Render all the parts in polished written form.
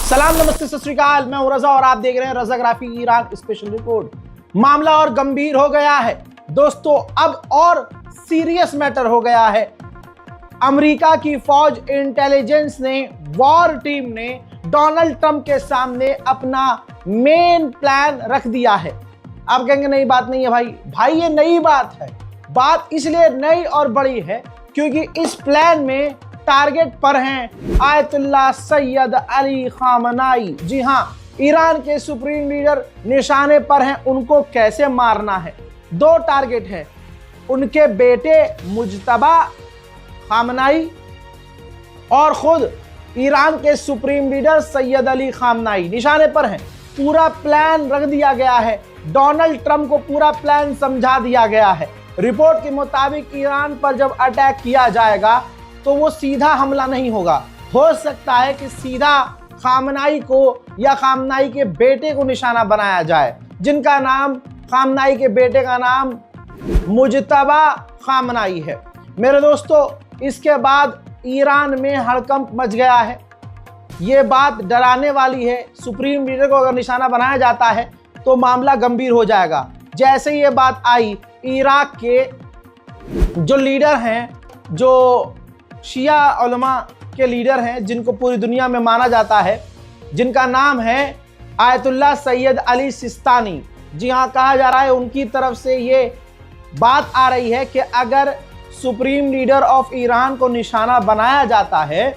सलाम, नमस्ते, सत श्री अकाल। मैं हूं रजा और आप देख रहे हैं रजाग्राफी ईरान स्पेशल रिपोर्ट। मामला और गंभीर हो गया है दोस्तों, अब और सीरियस मैटर हो गया है। अमेरिका की फौज इंटेलिजेंस ने, वॉर टीम ने डोनाल्ड ट्रंप के सामने अपना मेन प्लान रख दिया है। आप कहेंगे नई बात नहीं है भाई ये नई बात है। बात इसलिए नई और बड़ी है क्योंकि इस प्लान में टारगेट पर हैं आयतुल्लाह सैयद अली खामनाई। जी हां, ईरान के सुप्रीम लीडर निशाने पर हैं। उनको कैसे मारना है? दो टारगेट है, उनके बेटे मुज्तबा खामनाई और खुद ईरान के सुप्रीम लीडर सैयद अली खामनाई निशाने पर हैं। पूरा प्लान रख दिया गया है। डोनाल्ड ट्रंप को पूरा प्लान समझा दिया गया है। रिपोर्ट के मुताबिक ईरान पर जब अटैक किया जाएगा तो वो सीधा हमला नहीं होगा। हो सकता है कि सीधा खामनाई को या खामनाई के बेटे को निशाना बनाया जाए, जिनका नाम, खामनाई के बेटे का नाम मुज्तबा खामनाई है। मेरे दोस्तों, इसके बाद ईरान में हड़कंप मच गया है। ये बात डराने वाली है। सुप्रीम लीडर को अगर निशाना बनाया जाता है तो मामला गंभीर हो जाएगा। जैसे ही ये बात आई, इराक के जो लीडर हैं, जो शिया उलमा के लीडर हैं, जिनको पूरी दुनिया में माना जाता है, जिनका नाम है आयतुल्लाह सैयद अली सिस्तानी। जी हाँ, कहा जा रहा है उनकी तरफ से ये बात आ रही है कि अगर सुप्रीम लीडर ऑफ ईरान को निशाना बनाया जाता है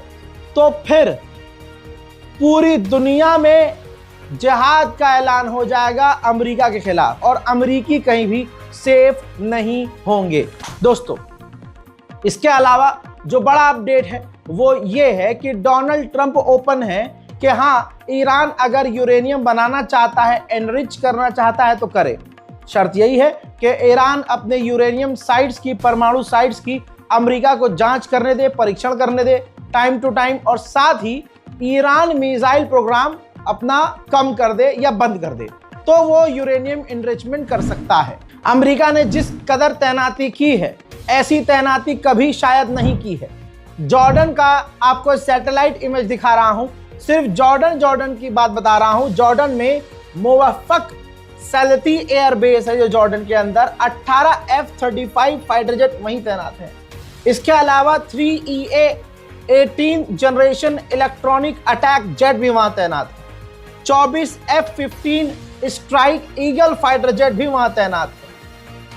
तो फिर पूरी दुनिया में जिहाद का ऐलान हो जाएगा अमेरिका के खिलाफ और अमेरिकी कहीं भी सेफ नहीं होंगे। दोस्तों, इसके अलावा जो बड़ा अपडेट है वो ये है कि डोनाल्ड ट्रंप ओपन है कि हाँ, ईरान अगर यूरेनियम बनाना चाहता है, एनरिच करना चाहता है तो करे। शर्त यही है कि ईरान अपने यूरेनियम साइट्स की, परमाणु साइट्स की अमेरिका को जांच करने दे, परीक्षण करने दे टाइम टू टाइम, और साथ ही ईरान मिसाइल प्रोग्राम अपना कम कर दे या बंद कर दे तो वो यूरेनियम एनरिचमेंट कर सकता है। अमेरिका ने जिस कदर तैनाती की है, ऐसी तैनाती कभी शायद नहीं की है। जॉर्डन का आपको सैटेलाइट इमेज दिखा रहा हूं, सिर्फ जॉर्डन की बात बता रहा हूं। जॉर्डन में मुवफ़्फ़क़ सैलती एयर बेस है जो जॉर्डन के अंदर 18 F-35 फाइटर जेट वहीं तैनात है। इसके अलावा 3EA-18 generation electronic attack jet भी वहां तैनात है। 24 F-15 strike eagle fighter jet भी वहां तैनात है।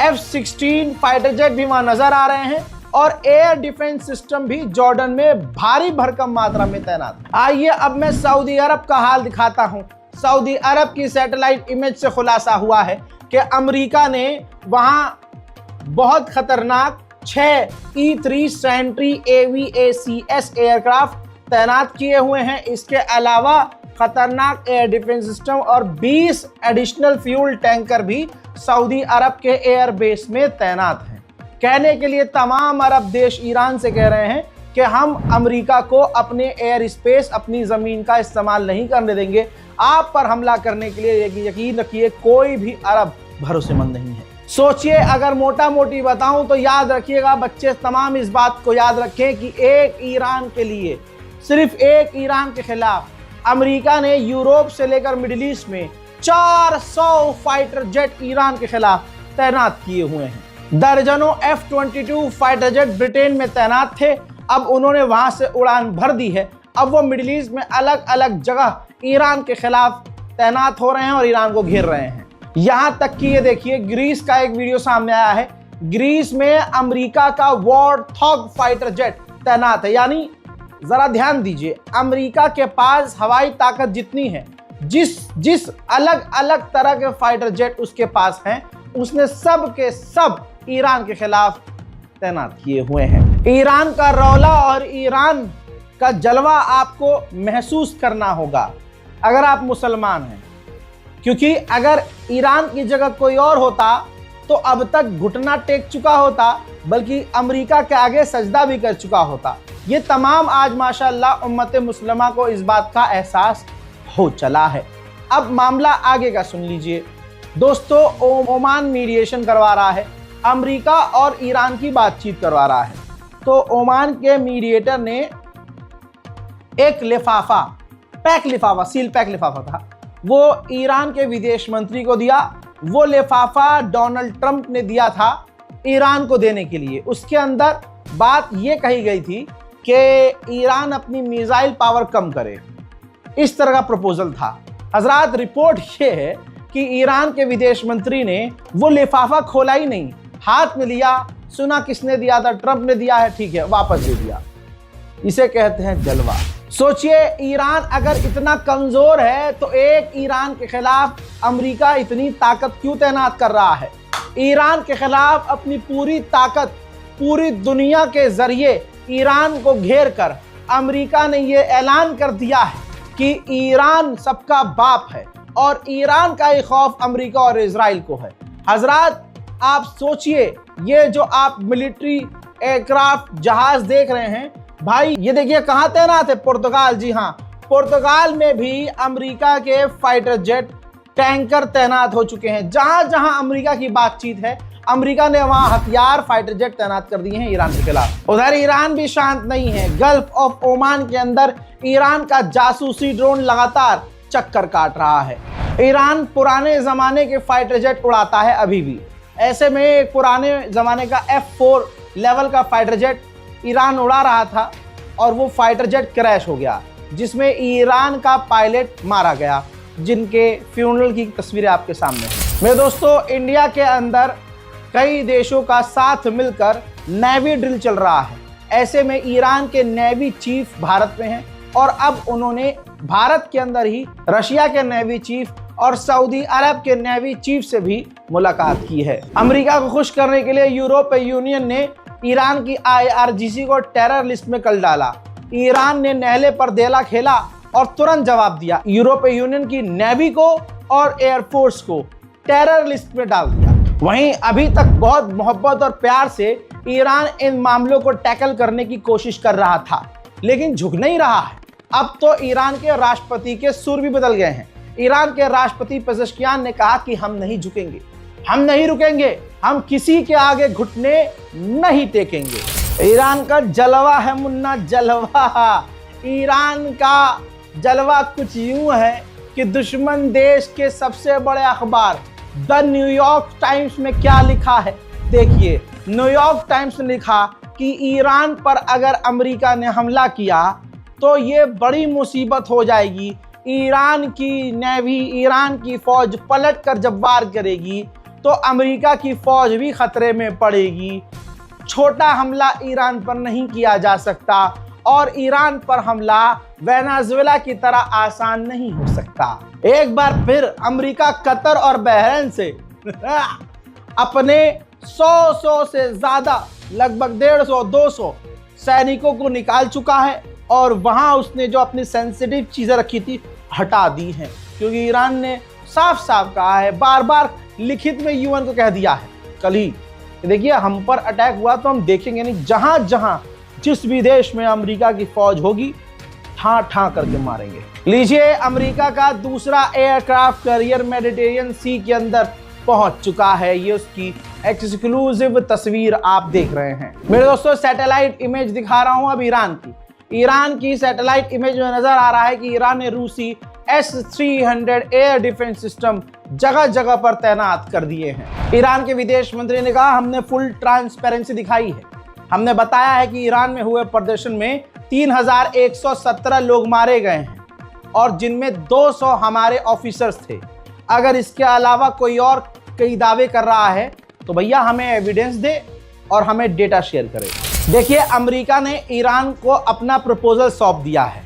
F-16 फाइटर जेट भी वहां नजर आ रहे हैं और एयर डिफेंस सिस्टम भी जॉर्डन में भारी भरकम मात्रा में तैनात है। आइए अब मैं सऊदी अरब का हाल दिखाता हूं। सऊदी अरब की सैटेलाइट इमेज से खुलासा हुआ है कि अमेरिका ने वहां बहुत खतरनाक 6 E-3 सेंट्री AVACS एयरक्राफ्ट तैनात किए हुए हैं। इसके अलावा खतरनाक एयर डिफेंस सिस्टम और 20 एडिशनल फ्यूल टैंकर भी सऊदी अरब के एयर बेस में तैनात हैं। कहने के लिए तमाम अरब देश ईरान से कह रहे हैं कि हम अमेरिका को अपने एयर स्पेस, अपनी ज़मीन का इस्तेमाल नहीं करने देंगे। आप पर हमला करने के लिए यकीन रखिए, कोई भी अरब भरोसेमंद नहीं है। सोचिए, अगर मोटा मोटी बताऊं तो याद रखिएगा बच्चे, तमाम इस बात को याद रखें कि एक ईरान के लिए, सिर्फ एक ईरान के खिलाफ अमेरिका ने यूरोप से लेकर मिडिल ईस्ट में 400 फाइटर जेट ईरान के खिलाफ तैनात किए हुए हैं। दर्जनों F-22 फाइटर जेट ब्रिटेन में तैनात थे, अब उन्होंने वहां से उड़ान भर दी है। अब वो मिडिल ईस्ट में अलग अलग जगह ईरान के खिलाफ तैनात हो रहे हैं और ईरान को घेर रहे हैं। यहां तक कि ये देखिए, ग्रीस का एक वीडियो सामने आया है। ग्रीस में अमेरिका का वॉरथॉग फाइटर जेट तैनात है। यानी जरा ध्यान दीजिए, अमेरिका के पास हवाई ताकत जितनी है, जिस अलग अलग तरह के फाइटर जेट उसके पास हैं, उसने सब के सब ईरान के खिलाफ तैनात किए हुए हैं। ईरान का रौला और ईरान का जलवा आपको महसूस करना होगा अगर आप मुसलमान हैं, क्योंकि अगर ईरान की जगह कोई और होता तो अब तक घुटना टेक चुका होता, बल्कि अमेरिका के आगे सजदा भी कर चुका होता। ये तमाम आज माशाअल्लाह उम्मत मुस्लिमा को इस बात का एहसास हो चला है। अब मामला आगे का सुन लीजिए दोस्तों। ओमान मीडिएशन करवा रहा है, अमेरिका और ईरान की बातचीत करवा रहा है। तो ओमान के मीडिएटर ने एक लिफाफा पैक लिफाफा, सील पैक लिफाफा था, वो ईरान के विदेश मंत्री को दिया। वो लिफाफा डोनाल्ड ट्रंप ने दिया था ईरान को देने के लिए। उसके अंदर बात यह कही गई थी कि ईरान अपनी मिसाइल पावर कम करे, इस तरह का प्रपोजल था। हजरात, रिपोर्ट ये है कि ईरान के विदेश मंत्री ने वो लिफाफा खोला ही नहीं, हाथ में लिया, सुना किसने दिया था, ट्रंप ने दिया है, ठीक है, वापस दे दिया। इसे कहते हैं जलवा। सोचिए, ईरान अगर इतना कमजोर है तो एक ईरान के खिलाफ अमेरिका इतनी ताकत क्यों तैनात कर रहा है? ईरान के खिलाफ अपनी पूरी ताकत पूरी दुनिया के जरिए ईरान को घेर कर अमेरिका ने यह ऐलान कर दिया है कि ईरान सबका बाप है और ईरान का ही खौफ अमेरिका और इजराइल को है। हजरात, आप सोचिए, ये जो आप मिलिट्री एयरक्राफ्ट जहाज देख रहे हैं भाई, ये देखिए कहां तैनात है? पुर्तगाल। जी हाँ, पुर्तगाल में भी अमेरिका के फाइटर जेट टैंकर तैनात हो चुके हैं। जहां जहां अमेरिका की बातचीत है, अमेरिका ने वहां हथियार फाइटर जेट तैनात कर दिए हैं ईरान के खिलाफ। उधर ईरान भी शांत नहीं है। गल्फ ऑफ ओमान के अंदर ईरान का जासूसी ड्रोन लगातार चक्कर काट रहा है। ईरान पुराने जमाने के फाइटर जेट उड़ाता है अभी भी। ऐसे में एक पुराने जमाने का F4 लेवल का फाइटर जेट ईरान उड़ा रहा था और वो फाइटर जेट क्रैश हो गया, जिसमें ईरान का पायलट मारा गया, जिनके फ्यूनरल की तस्वीरें आपके सामने हैं। मेरे दोस्तों, इंडिया के अंदर कई देशों का साथ मिलकर नेवी ड्रिल चल रहा है। ऐसे में ईरान के नेवी चीफ भारत में हैं और अब उन्होंने भारत के अंदर ही रशिया के नेवी चीफ और सऊदी अरब के नेवी चीफ से भी मुलाकात की है। अमेरिका को खुश करने के लिए यूरोपीय यूनियन ने ईरान की IRGC को टेरर लिस्ट में कर डाला। ईरान ने नहले पर देला खेला और तुरंत जवाब दिया। यूरोपीय यूनियन की नेवी को और एयरफोर्स को टेरर लिस्ट में डाल दिया। वहीं अभी तक बहुत मोहब्बत और प्यार से ईरान इन मामलों को टैकल करने की कोशिश कर रहा था, लेकिन झुक नहीं रहा है। अब तो ईरान के राष्ट्रपति के सुर भी बदल गए हैं। ईरान के राष्ट्रपति पेजेश्कियान ने कहा कि हम नहीं झुकेंगे, हम नहीं रुकेंगे, हम किसी के आगे घुटने नहीं टेकेंगे। ईरान का जलवा है मुन्ना, जलवा। ईरान का जलवा कुछ यूं है कि दुश्मन देश के सबसे बड़े अखबार द न्यूयॉर्क टाइम्स में क्या लिखा है, देखिए। न्यूयॉर्क टाइम्स ने लिखा कि ईरान पर अगर अमेरिका ने हमला किया तो ये बड़ी मुसीबत हो जाएगी। ईरान की नेवी, ईरान की फौज पलट कर जब वार करेगी तो अमेरिका की फौज भी खतरे में पड़ेगी। छोटा हमला ईरान पर नहीं किया जा सकता और ईरान पर हमला वेनेजुएला की तरह आसान नहीं हो सकता। एक बार फिर अमेरिका कतर और बहरीन से अपने 100 से ज्यादा, लगभग 150-200 सैनिकों को निकाल चुका है और वहां उसने जो अपनी सेंसिटिव चीजें रखी थी हटा दी हैं, क्योंकि ईरान ने साफ साफ कहा है, बार बार लिखित में यूएन को कह दिया है कल ही, देखिए हम पर अटैक हुआ तो हम देखेंगे नहीं, जहां जहां जिस भी देश में अमेरिका की फौज होगी ठां ठां करके मारेंगे। लीजिए, अमेरिका का दूसरा एयरक्राफ्ट कैरियर मेडिटेरियन सी के अंदर पहुंच चुका है। ये उसकी एक्सक्लूसिव तस्वीर आप देख रहे हैं। मेरे दोस्तों, सैटेलाइट इमेज दिखा रहा हूं अब ईरान की। ईरान की सैटेलाइट इमेज में नजर आ रहा है कि ईरान ने रूसी S-300 एयर डिफेंस सिस्टम जगह जगह पर तैनात कर दिए हैं। ईरान के विदेश मंत्री ने कहा, हमने फुल ट्रांसपेरेंसी दिखाई है। हमने बताया है कि ईरान में हुए प्रदर्शन में 3117 लोग मारे गए हैं और जिनमें 200 हमारे ऑफिसर्स थे। अगर इसके अलावा कोई और कई दावे कर रहा है तो भैया हमें एविडेंस दे और हमें डेटा शेयर करे। देखिए, अमेरिका ने ईरान को अपना प्रपोजल सौंप दिया है।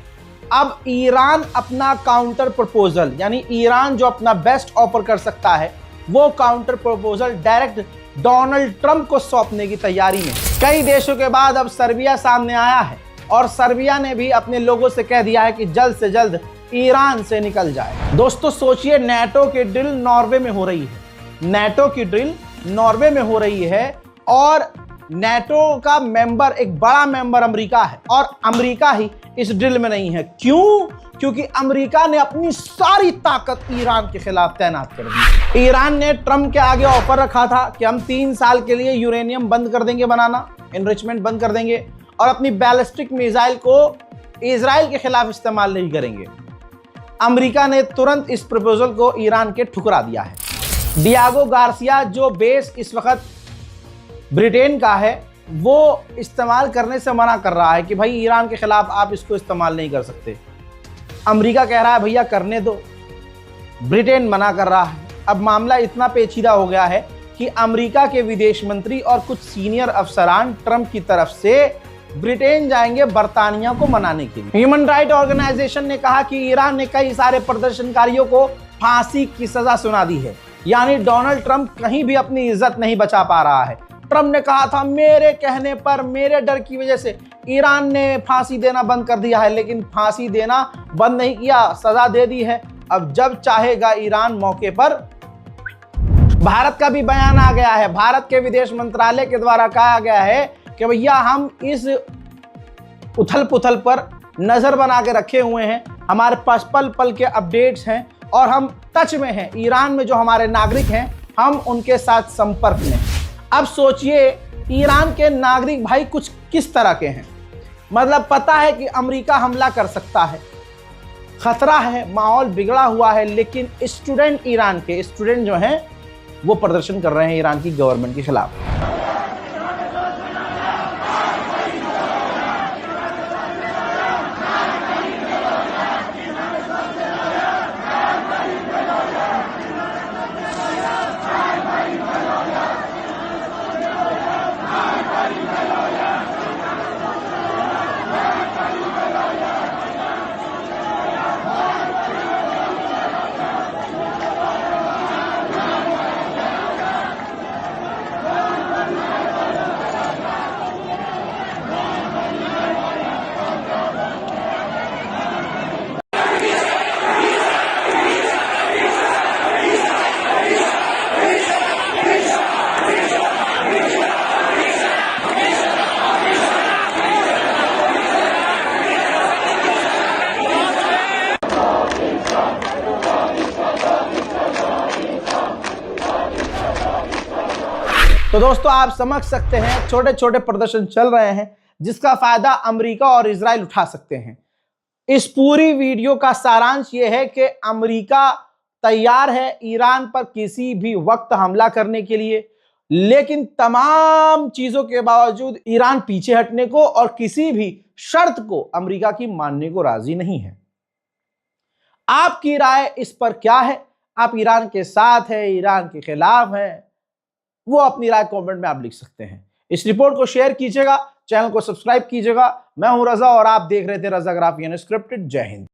अब ईरान अपना काउंटर प्रपोजल, यानी ईरान जो अपना बेस्ट ऑफर कर सकता है, वो counter proposal direct Donald Trump को सौंपने की तैयारी में। कई देशों के बाद अब सर्बिया सामने आया है और सर्बिया ने भी अपने लोगों से कह दिया है कि जल्द से जल्द ईरान से निकल जाए। दोस्तों सोचिए, नाटो की ड्रिल नॉर्वे में हो रही है। नाटो की ड्रिल नॉर्वे में हो रही है और नाटो का मेंबर, एक बड़ा मेंबर अमेरिका है और अमेरिका ही इस ड्रिल में नहीं है। क्यों? क्योंकि अमेरिका ने अपनी सारी ताकत ईरान के खिलाफ तैनात कर दी। ईरान ने ट्रंप के आगे ऑफर रखा था कि हम 3 साल के लिए यूरेनियम बंद कर देंगे बनाना, एनरिचमेंट बंद कर देंगे और अपनी बैलिस्टिक मिसाइल को इजराइल के खिलाफ इस्तेमाल नहीं करेंगे। अमेरिका ने तुरंत इस प्रपोजल को ईरान के ठुकरा दिया है। डियागो गार्सिया जो बेस इस वक्त ब्रिटेन का है, वो इस्तेमाल करने से मना कर रहा है कि भाई ईरान के खिलाफ आप इसको इस्तेमाल नहीं कर सकते। अमेरिका कह रहा है भैया करने दो, ब्रिटेन मना कर रहा है। अब मामला इतना पेचीदा हो गया है कि अमेरिका के विदेश मंत्री और कुछ सीनियर अफसरान ट्रंप की तरफ से ब्रिटेन जाएंगे बर्तानिया को मनाने के लिए। ह्यूमन राइट ऑर्गेनाइजेशन ने कहा कि ईरान ने कई सारे प्रदर्शनकारियों को फांसी की सजा सुना दी है, यानी डोनाल्ड ट्रंप कहीं भी अपनी इज्जत नहीं बचा पा रहा है। ट्रंप ने कहा था मेरे कहने पर, मेरे डर की वजह से ईरान ने फांसी देना बंद कर दिया है, लेकिन फांसी देना बंद नहीं किया, सजा दे दी है। अब जब चाहेगा ईरान मौके पर। भारत का भी बयान आ गया है। भारत के विदेश मंत्रालय के द्वारा कहा गया है कि भैया हम इस उथल पुथल पर नजर बना के रखे हुए हैं, हमारे पास पल पल के अपडेट्स हैं और हम टच में हैं। ईरान में जो हमारे नागरिक हैं हम उनके साथ संपर्क में। अब सोचिए ईरान के नागरिक भाई कुछ किस तरह के हैं, मतलब पता है कि अमेरिका हमला कर सकता है, खतरा है, माहौल बिगड़ा हुआ है, लेकिन स्टूडेंट ईरान के स्टूडेंट जो हैं वो प्रदर्शन कर रहे हैं ईरान की गवर्नमेंट के खिलाफ। तो दोस्तों आप समझ सकते हैं छोटे छोटे प्रदर्शन चल रहे हैं जिसका फायदा अमेरिका और इजराइल उठा सकते हैं। इस पूरी वीडियो का सारांश यह है कि अमेरिका तैयार है ईरान पर किसी भी वक्त हमला करने के लिए, लेकिन तमाम चीजों के बावजूद ईरान पीछे हटने को और किसी भी शर्त को अमेरिका की मानने को राजी नहीं है। आपकी राय इस पर क्या है? आप ईरान के साथ है, ईरान के खिलाफ है? वो अपनी राय कमेंट में आप लिख सकते हैं। इस रिपोर्ट को शेयर कीजिएगा, चैनल को सब्सक्राइब कीजिएगा। मैं हूं रजा और आप देख रहे थे रजाग्राफी अनस्क्रिप्टेड। जय हिंद।